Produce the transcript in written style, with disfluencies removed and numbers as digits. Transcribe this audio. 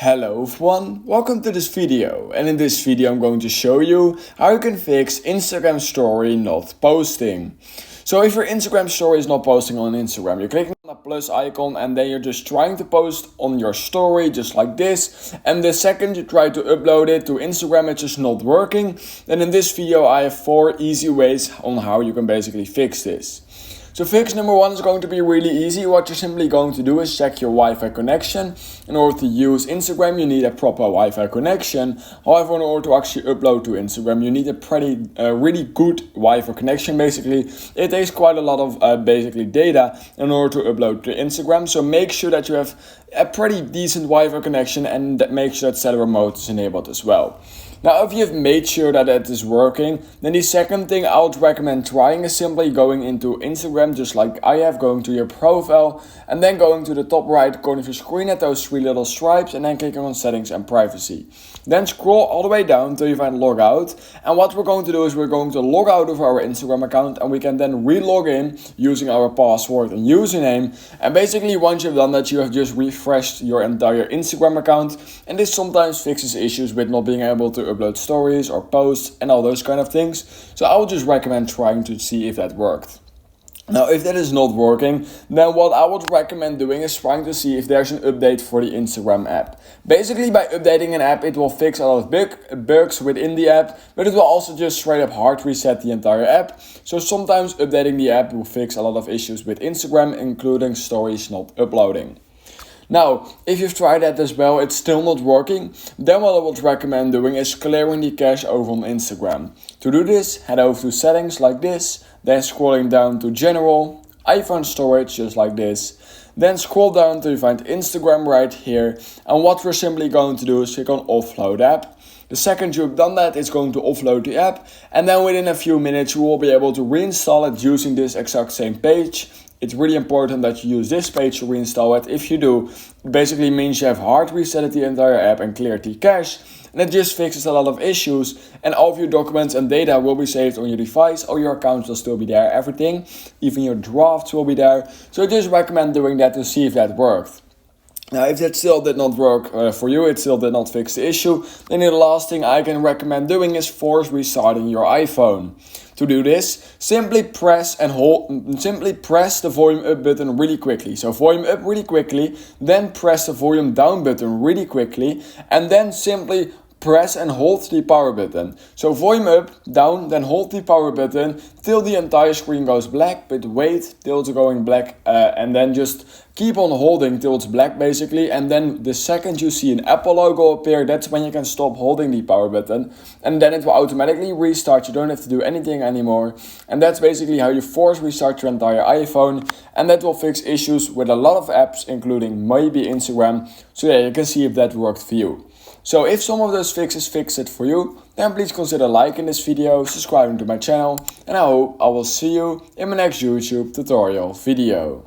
Hello everyone, welcome to this video, and in this video I'm going to show you how you can fix Instagram story not posting. So if your Instagram story is not posting on Instagram, you're clicking on the plus icon and then you're just trying to post on your story just like this, and the second you try to upload it to Instagram it's just not working. Then in this video I have 4 easy ways on how you can basically fix this. So fix number 1 is going to be really easy. What you're simply going to do is check your Wi-Fi connection. In order to use Instagram, you need a proper Wi-Fi connection. However, in order to actually upload to Instagram, you need a really good Wi-Fi connection. Basically, it takes quite a lot of basically data in order to upload to Instagram. So make sure that you have a pretty decent Wi-Fi connection and make sure that cellular mode is enabled as well. Now, if you've made sure that it is working, then the second thing I would recommend trying is simply going into Instagram, just like I have, going to your profile, and then going to the top right corner of your screen at those 3 little stripes, and then clicking on settings and privacy. Then scroll all the way down until you find log out, and what we're going to do is we're going to log out of our Instagram account, and we can then re-log in using our password and username. And basically once you've done that, you have just refreshed your entire Instagram account, and this sometimes fixes issues with not being able to upload stories or posts and all those kind of things. So I would just recommend trying to see if that worked. Now, if that is not working, then what I would recommend doing is trying to see if there's an update for the Instagram app. Basically, by updating an app, it will fix a lot of bugs within the app, but it will also just straight up hard reset the entire app. So sometimes updating the app will fix a lot of issues with Instagram, including stories not uploading. Now, if you've tried that as well, it's still not working, then what I would recommend doing is clearing the cache over on Instagram. To do this, head over to settings like this, then scrolling down to general, iPhone storage just like this, then scroll down till you find Instagram right here, and what we're simply going to do is click on offload app. The second you've done that, it's going to offload the app, and then within a few minutes you will be able to reinstall it using this exact same page. It's really important that you use this page to reinstall it. If you do, it basically means you have hard reset the entire app and cleared the cache, and it just fixes a lot of issues, and all of your documents and data will be saved on your device. All your accounts will still be there, everything, even your drafts will be there. So I just recommend doing that to see if that worked. Now, if that still did not work for you, it still did not fix the issue, then the last thing I can recommend doing is force restarting your iPhone. To do this, simply press the volume up button really quickly. So volume up really quickly, then press the volume down button really quickly, and then simply press and hold the power button. So volume up, down, then hold the power button till the entire screen goes black, but wait till it's going black, and then just keep on holding till it's black basically, and then the second you see an Apple logo appear, that's when you can stop holding the power button, and then it will automatically restart. You don't have to do anything anymore, and that's basically how you force restart your entire iPhone, and that will fix issues with a lot of apps, including maybe Instagram. So yeah, you can see if that worked for you. So if some of those fixes fix it for you, then please consider liking this video, subscribing to my channel, and I hope I will see you in my next YouTube tutorial video.